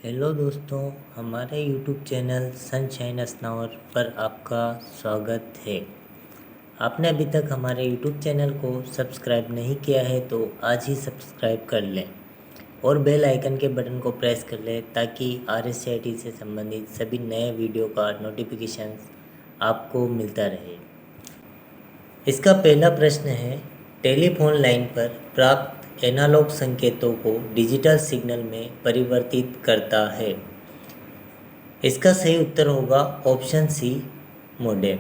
Hello दोस्तों, हमारे YouTube channel sunshine अस्नावर पर आपका स्वागत है। आपने अभी तक हमारे यूट्यूब चैनल को सब्सक्राइब नहीं किया है तो आज ही सब्सक्राइब कर लें और बेल आइकन के बटन को प्रेस कर लें ताकि RSCIT से संबंधित सभी नए वीडियो का नोटिफिकेशन आपको मिलता रहे। इसका पहला प्रश्न है, टेलीफोन लाइन पर प्राप्त एनालॉग संकेतों को डिजिटल सिग्नल में परिवर्तित करता है। इसका सही उत्तर होगा ऑप्शन सी, मोडेम।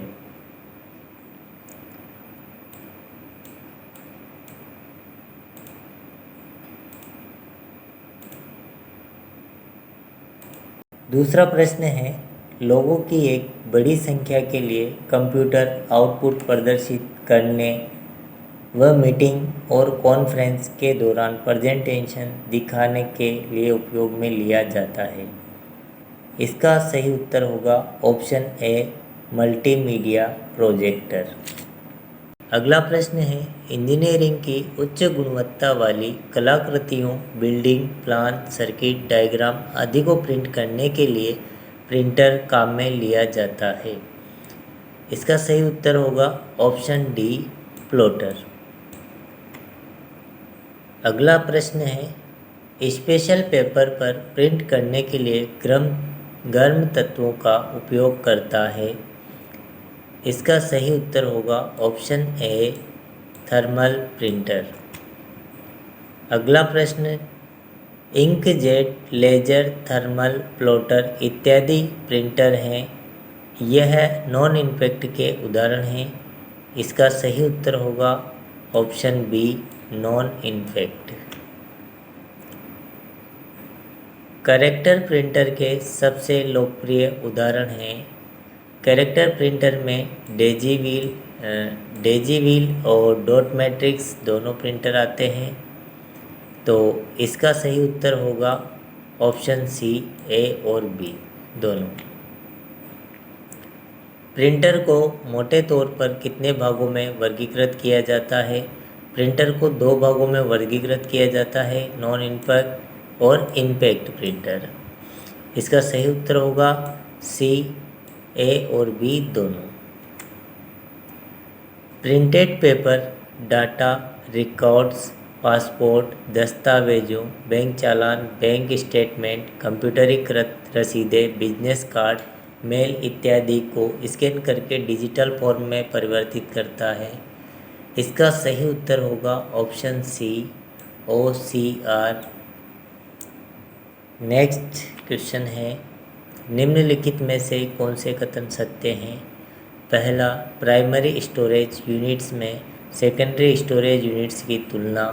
दूसरा प्रश्न है, लोगों की एक बड़ी संख्या के लिए कंप्यूटर आउटपुट प्रदर्शित करने व मीटिंग और कॉन्फ्रेंस के दौरान प्रेजेंटेशन दिखाने के लिए उपयोग में लिया जाता है। इसका सही उत्तर होगा ऑप्शन ए, मल्टीमीडिया प्रोजेक्टर। अगला प्रश्न है, इंजीनियरिंग की उच्च गुणवत्ता वाली कलाकृतियों, बिल्डिंग प्लान, सर्किट डायग्राम आदि को प्रिंट करने के लिए प्रिंटर काम में लिया जाता है। इसका सही उत्तर होगा ऑप्शन डी, प्लॉटर। अगला प्रश्न है, स्पेशल पेपर पर प्रिंट करने के लिए गर्म तत्वों का उपयोग करता है। इसका सही उत्तर होगा ऑप्शन ए, थर्मल प्रिंटर। अगला प्रश्न, इंकजेट, लेजर, थर्मल प्लॉटर इत्यादि प्रिंटर हैं। यह नॉन इम्पैक्ट के उदाहरण हैं। इसका सही उत्तर होगा option B, non impact. Character printer के सबसे लोकप्रिय उदाहरण हैं। कैरेक्टर प्रिंटर में डेजीव्हील और डॉट मैट्रिक्स दोनों प्रिंटर आते हैं। तो इसका सही उत्तर होगा ऑप्शन सी, ए और बी दोनों। प्रिंटर को मोटे तौर पर कितने भागों में वर्गीकृत किया जाता है? प्रिंटर को दो भागों में वर्गीकृत किया जाता है, नॉन इम्पैक्ट और इम्पैक्ट प्रिंटर। इसका सही उत्तर होगा सी, ए और बी दोनों। Printed paper data, records, passport, दस्तावेजों, बैंक चालान, बैंक स्टेटमेंट, कंप्यूटरीकृत रसीदें, बिजनेस कार्ड, मेल इत्यादि को स्कैन करके डिजिटल फॉर्म में परिवर्तित करता है। इसका सही उत्तर होगा option C, OCR। Next question है, निम्नलिखित में से कौन से कथन सत्य हैं? पहला, प्राइमरी स्टोरेज यूनिट्स में सेकेंडरी स्टोरेज यूनिट्स की तुलना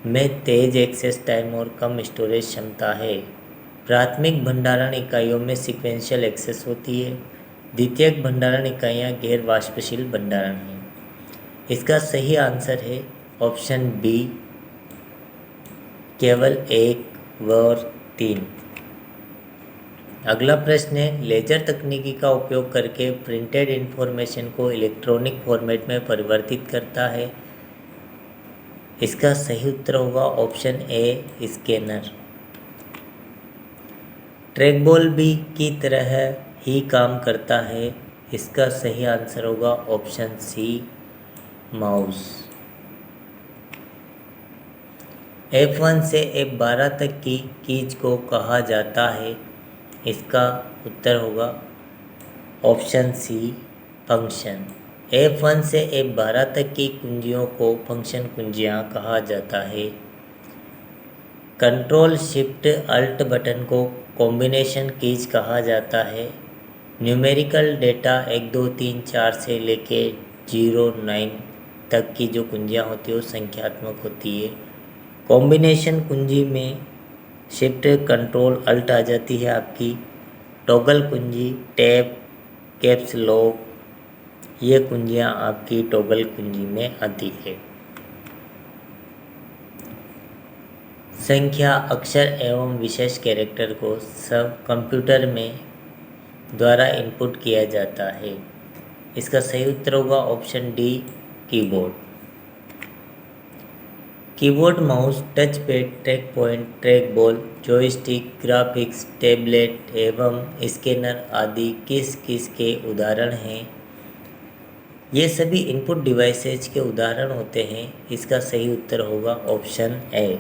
में तेज एक्सेस टाइम और कम स्टोरेज क्षमता है। प्राथमिक भंडारण इकाइयों में सीक्वेंशियल एक्सेस होती है। द्वितीयक भंडारण इकाइयाँ गैर वाष्पशील भंडारण हैं। इसका सही आंसर है ऑप्शन बी, केवल 1 और 3। अगला प्रश्न है, लेजर तकनीकी का उपयोग करके प्रिंटेड इन्फॉर्मेशन को इलेक्ट्रॉनिक फॉर्मेट में परिवर्तित करता है। इसका सही उत्तर होगा ऑप्शन ए, स्कैनर। ट्रैकबॉल भी की तरह ही काम करता है। इसका सही आंसर होगा ऑप्शन सी, माउस। F1 से F12 तक की कीज को कहा जाता है। इसका उत्तर होगा ऑप्शन सी, फंक्शन। F1 से F12 तक की कुंजियों को फंक्शन कुंजियाँ कहा जाता है। कंट्रोल शिफ्ट अल्ट बटन को कॉम्बिनेशन कीज कहा जाता है। न्यूमेरिकल डेटा 1 2 3 4 से लेके 0 9 तक की जो कुंजियाँ होती है वो संख्यात्मक होती है। कॉम्बिनेशन कुंजी में शिफ्ट कंट्रोल अल्ट आ जाती है आपकी। टॉगल कुंजी, टैब, कैप्स लॉक, ये कुंजियाँ आपकी टॉगल कुंजी में आती है। संख्या, अक्षर एवं विशेष कैरेक्टर को सब कंप्यूटर में द्वारा इनपुट किया जाता है। इसका सही उत्तर होगा option D, keyboard. Keyboard, mouse, touch pad, track point, track ball, joystick, graphics, tablet एवं स्कैनर आदि किस किस के उदाहरण हैं? ये सभी इनपुट डिवाइसेज के उदाहरण होते हैं। इसका सही उत्तर होगा ऑप्शन ए।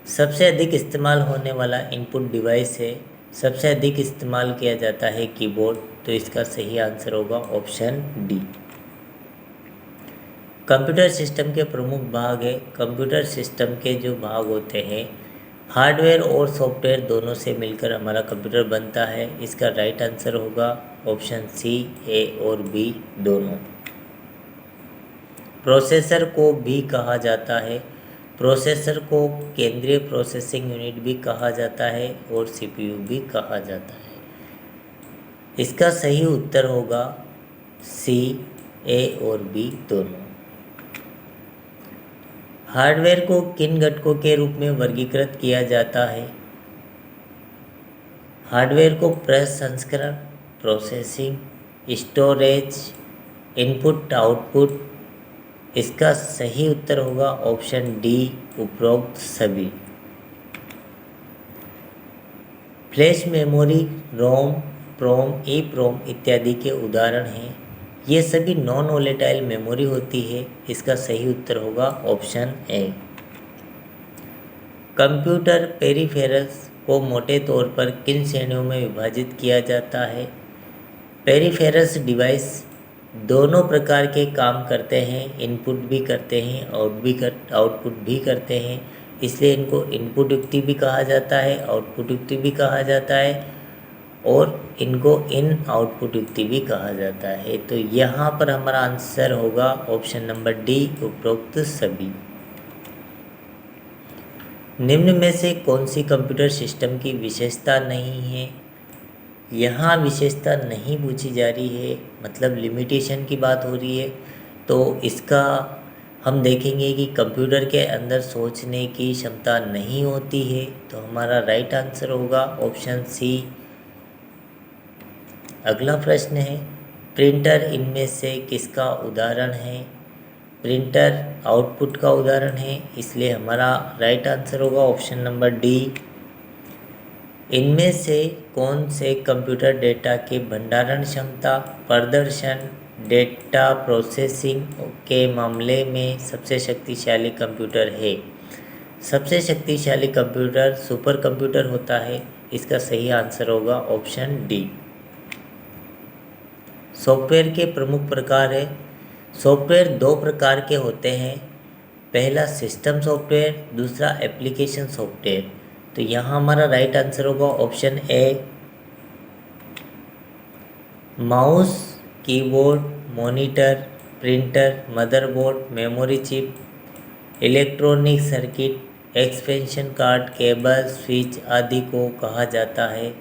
सबसे अधिक इस्तेमाल होने वाला इनपुट डिवाइस है, सबसे अधिक इस्तेमाल किया जाता है कीबोर्ड, तो इसका सही आंसर होगा ऑप्शन डी। कंप्यूटर सिस्टम के प्रमुख भाग है। कंप्यूटर सिस्टम के जो भाग होते हैं, हार्डवेयर और सॉफ्टवेयर दोनों से मिलकर हमारा कंप्यूटर बनता है। इसका राइट आंसर होगा ऑप्शन सी, ए और बी दोनों। प्रोसेसर को भी कहा जाता है। प्रोसेसर को केंद्रीय प्रोसेसिंग यूनिट भी कहा जाता है और सीपीयू भी कहा जाता है। इसका सही उत्तर होगा सी, ए और बी दोनों। हार्डवेयर को किन घटकों के रूप में वर्गीकृत किया जाता है? हार्डवेयर को प्रसंस्करण, प्रोसेसिंग, स्टोरेज, इनपुट आउटपुट। इसका सही उत्तर होगा ऑप्शन डी, उपरोक्त सभी। फ्लैश मेमोरी, रोम, प्रोम, ईप्रोम इत्यादि के उदाहरण हैं। ये सभी नॉन वोलेटाइल मेमोरी होती है। इसका सही उत्तर होगा ऑप्शन ए। कंप्यूटर पेरिफेरल्स को मोटे तौर पर किन श्रेणियों में विभाजित किया जाता है? पेरिफेरल्स डिवाइस दोनों प्रकार के काम करते हैं, इनपुट भी करते हैं, आउटपुट भी करते हैं। इसलिए इनको इनपुट युक्ति भी कहा जाता है, आउटपुट युक्ति भी कहा जाता है और इनको इन आउटपुट युक्ति भी कहा जाता है। तो यहाँ पर हमारा आंसर होगा ऑप्शन नंबर डी, उपरोक्त सभी। निम्न में से कौन सी कंप्यूटर सिस्टम की विशेषता नहीं है? यहाँ विशेषता नहीं पूछी जा रही है, मतलब लिमिटेशन की बात हो रही है। तो इसका हम देखेंगे कि कंप्यूटर के अंदर सोचने की क्षमता नहीं होती है, तो हमारा राइट आंसर होगा ऑप्शन सी। अगला प्रश्न है, प्रिंटर इनमें से किसका उदाहरण है? प्रिंटर आउटपुट का उदाहरण है, इसलिए हमारा राइट आंसर होगा ऑप्शन नंबर डी। इनमें से कौन से कंप्यूटर डेटा के भंडारण क्षमता, प्रदर्शन, डेटा प्रोसेसिंग के मामले में सबसे शक्तिशाली कंप्यूटर है? सबसे शक्तिशाली कंप्यूटर सुपर कंप्यूटर होता है। इसका सही आंसर होगा ऑप्शन डी। सॉफ्टवेयर के प्रमुख प्रकार है। सॉफ्टवेयर दो प्रकार के होते हैं, पहला सिस्टम सॉफ्टवेयर, दूसरा एप्लीकेशन सॉफ्टवेयर। तो यहाँ हमारा राइट आंसर होगा option A. Mouse, keyboard, monitor, printer, motherboard, memory chip, electronic circuit, expansion card, cable, switch आदि को कहा जाता है।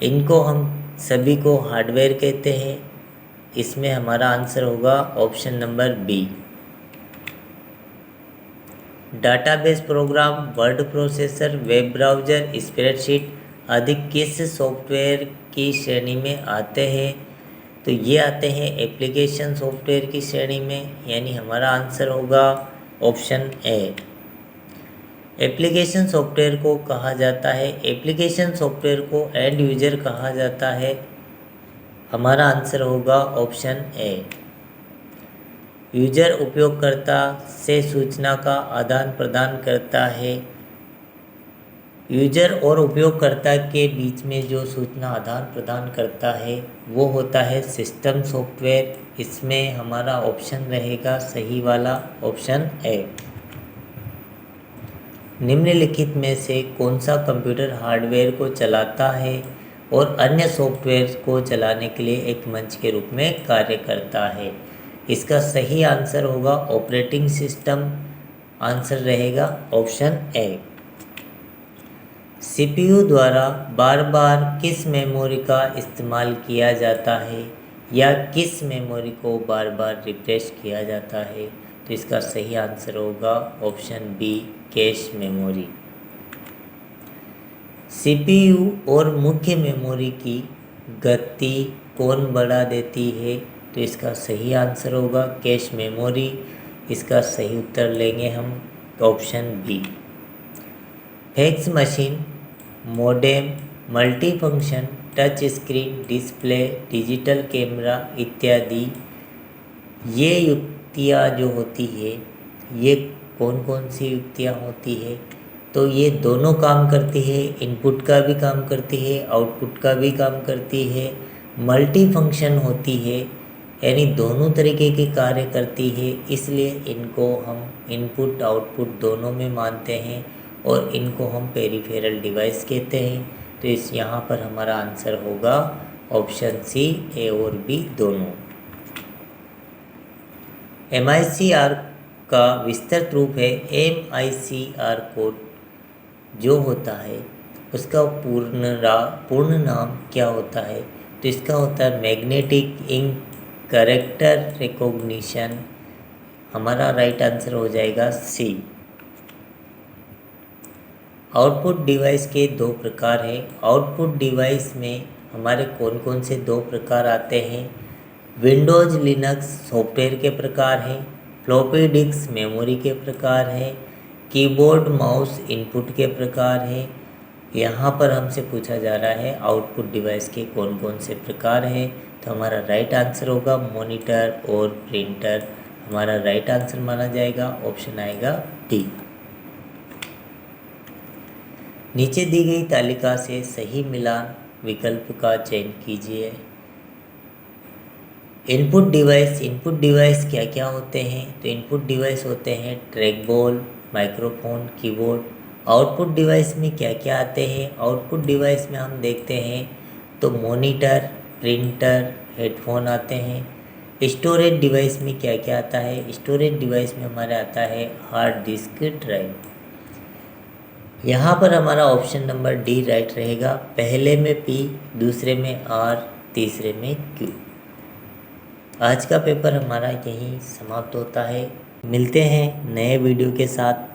इनको हम सभी को हार्डवेयर कहते हैं। इसमें हमारा आंसर होगा option number B. Database program, word processor, web browser, spreadsheet आदि किस सॉफ्टवेयर की श्रेणी में आते हैं? तो ये आते हैं एप्लीकेशन सॉफ्टवेयर की श्रेणी में, यानी हमारा आंसर होगा ऑप्शन ए। एप्लीकेशन सॉफ्टवेयर को कहा जाता है, एप्लीकेशन सॉफ्टवेयर को एंड यूजर कहा जाता है। हमारा आंसर होगा ऑप्शन ए। यूजर उपयोगकर्ता से सूचना का आदान प्रदान करता है। यूजर और उपयोगकर्ता के बीच में जो सूचना आदान प्रदान करता है वो होता है सिस्टम सॉफ्टवेयर। इसमें हमारा ऑप्शन रहेगा सही वाला ऑप्शन ए। निम्नलिखित में से कौन सा कंप्यूटर हार्डवेयर को चलाता है और अन्य सॉफ्टवेयर को चलाने के लिए एक मंच के रूप में कार्य करता है? इसका सही आंसर होगा ऑपरेटिंग सिस्टम। आंसर रहेगा ऑप्शन ए। सीपीयू द्वारा बार बार किस मेमोरी का इस्तेमाल किया जाता है या किस मेमोरी को बार बार रिफ्रेश किया जाता है? तो इसका सही आंसर होगा option B, cache memory. CPU और मुख्य मेमोरी की गति कौन बढ़ा देती है? तो इसका सही आंसर होगा कैश मेमोरी। इसका सही उत्तर लेंगे हम option B. Fax machine, modem, multifunction, touch screen, display, digital camera इत्यादि, ये युक्तियाँ जो होती है ये कौन कौन सी युक्तियाँ होती है? तो ये दोनों काम करती है, इनपुट का भी काम करती है, आउटपुट का भी काम करती है, मल्टी फंक्शन होती है, यानी दोनों तरीके के कार्य करती है। इसलिए इनको हम इनपुट आउटपुट दोनों में मानते हैं और इनको हम पेरिफेरल डिवाइस कहते हैं। तो इस यहाँ पर हमारा आंसर होगा ऑप्शन सी, ए और बी दोनों। MICR का विस्तृत रूप है MICR कोड जो होता है उसका पूर्ण नाम क्या होता है? तो इसका होता है मैग्नेटिक इंक कैरेक्टर रिकॉग्निशन। हमारा राइट आंसर हो जाएगा सी। आउटपुट डिवाइस के दो प्रकार हैं। आउटपुट डिवाइस में हमारे कौन कौन से दो प्रकार आते हैं? विंडोज़ लिनक्स सॉफ्टवेयर के प्रकार हैं, फ्लॉपी डिस्क मेमोरी के प्रकार हैं, कीबोर्ड माउस इनपुट के प्रकार हैं। यहाँ पर हमसे पूछा जा रहा है आउटपुट डिवाइस के कौन कौन से प्रकार हैं। तो हमारा राइट आंसर होगा मॉनिटर और प्रिंटर। हमारा राइट आंसर माना जाएगा, ऑप्शन आएगा डी। नीचे दी गई तालिका से सही मिलान विकल्प का चयन कीजिए। इनपुट डिवाइस क्या क्या होते हैं? तो इनपुट डिवाइस होते हैं track ball, microphone, keyboard. Output device में क्या क्या आते हैं? आउटपुट डिवाइस में हम देखते हैं तो मॉनिटर, प्रिंटर, हेडफोन आते हैं। स्टोरेज डिवाइस में क्या क्या आता है? स्टोरेज डिवाइस में हमारे आता है हार्ड डिस्क ड्राइव। यहाँ पर हमारा ऑप्शन नंबर डी राइट रहेगा। पहले में पी, दूसरे में आर, तीसरे में क्यू। आज का पेपर हमारा यहीं समाप्त होता है। मिलते हैं नए वीडियो के साथ।